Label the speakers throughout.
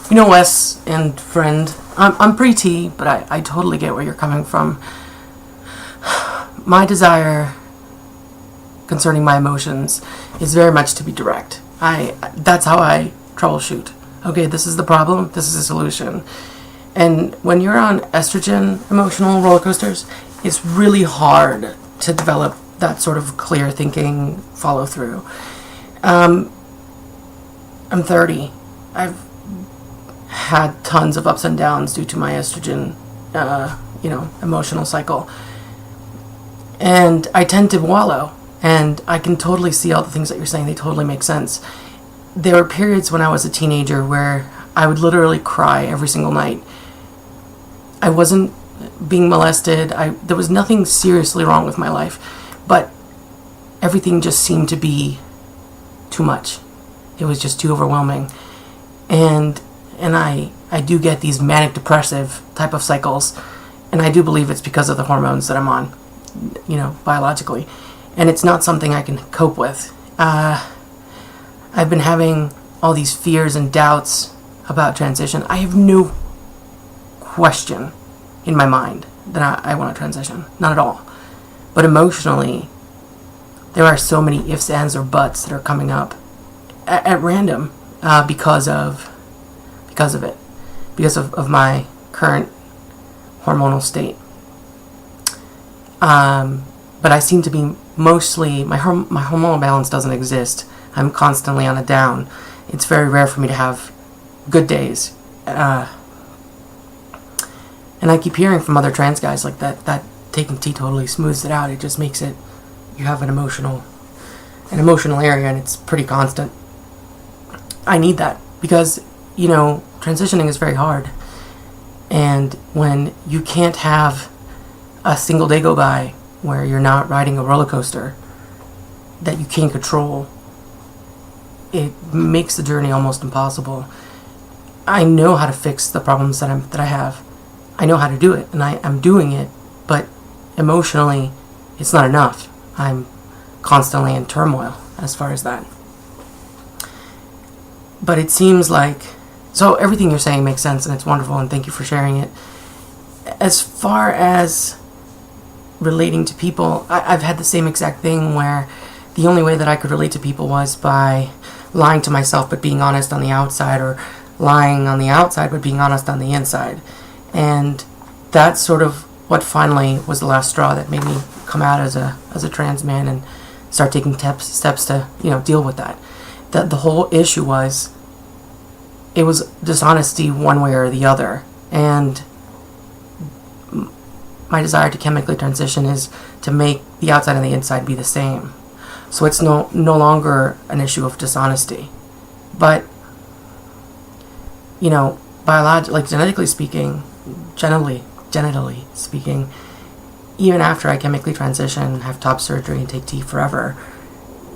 Speaker 1: You know, Wes and friend, I'm pretty T, but I totally get where you're coming from. My desire concerning my emotions is very much to be direct. That's how I troubleshoot. Okay, this is the problem, this is the solution. And when you're on estrogen emotional roller coasters, it's really hard to develop that sort of clear thinking follow through. I'm 30. I've had tons of ups and downs due to my estrogen, emotional cycle. And I tend to wallow. And I can totally see all the things that you're saying. They totally make sense. There were periods when I was a teenager where I would literally cry every single night. I wasn't being molested. There was nothing seriously wrong with my life. But everything just seemed to be too much. It was just too overwhelming. And I do get these manic depressive type of cycles. And I do believe it's because of the hormones that I'm on, biologically. And it's not something I can cope with. I've been having all these fears and doubts about transition. I have no question in my mind that I want to transition. Not at all. But emotionally, there are so many ifs, ands, or buts that are coming up at random because of it. Because of my current hormonal state. But I seem to be mostly, my hormonal balance doesn't exist. I'm constantly on a down. It's very rare for me to have good days. And I keep hearing from other trans guys like that taking tea totally smooths it out. It just makes it, you have an emotional area, and it's pretty constant. I need that because, transitioning is very hard. And when you can't have a single day go by where you're not riding a roller coaster that you can't control, it makes the journey almost impossible. I know how to fix the problems that I have. I know how to do it, and I'm doing it, but emotionally, it's not enough. I'm constantly in turmoil as far as that. But it seems like, so everything you're saying makes sense, and it's wonderful, and thank you for sharing it. As far as relating to people, I've had the same exact thing where the only way that I could relate to people was by lying to myself but being honest on the outside, or lying on the outside but being honest on the inside. And that's sort of what finally was the last straw that made me come out as a trans man and start taking steps to deal with that. The whole issue was, it was dishonesty one way or the other, and my desire to chemically transition is to make the outside and the inside be the same. So it's no longer an issue of dishonesty. But, genetically speaking, genitally speaking, even after I chemically transition, have top surgery, and take T forever,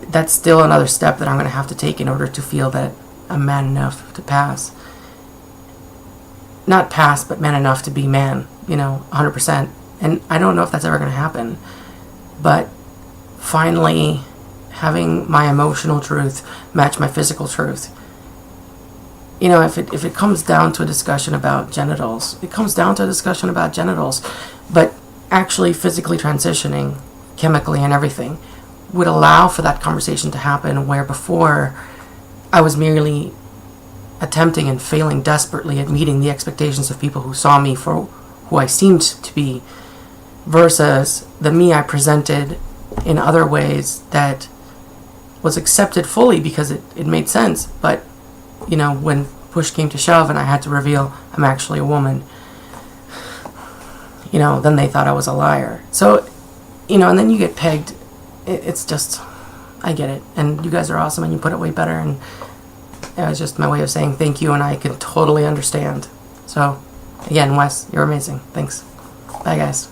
Speaker 1: that's still another step that I'm going to have to take in order to feel that I'm man enough to pass. Not pass, but man enough to be man, 100%. And I don't know if that's ever going to happen. But finally, having my emotional truth match my physical truth. If it comes down to a discussion about genitals, it comes down to a discussion about genitals. But actually physically transitioning, chemically and everything, would allow for that conversation to happen, where before I was merely attempting and failing desperately at meeting the expectations of people who saw me for who I seemed to be, versus the me I presented in other ways that was accepted fully because it made sense. But, when push came to shove and I had to reveal I'm actually a woman, then they thought I was a liar. So, and then you get pegged. It's just, I get it. And you guys are awesome, and you put it way better, and it was just my way of saying thank you, and I can totally understand. So, again, Wes, you're amazing. Thanks. Bye, guys.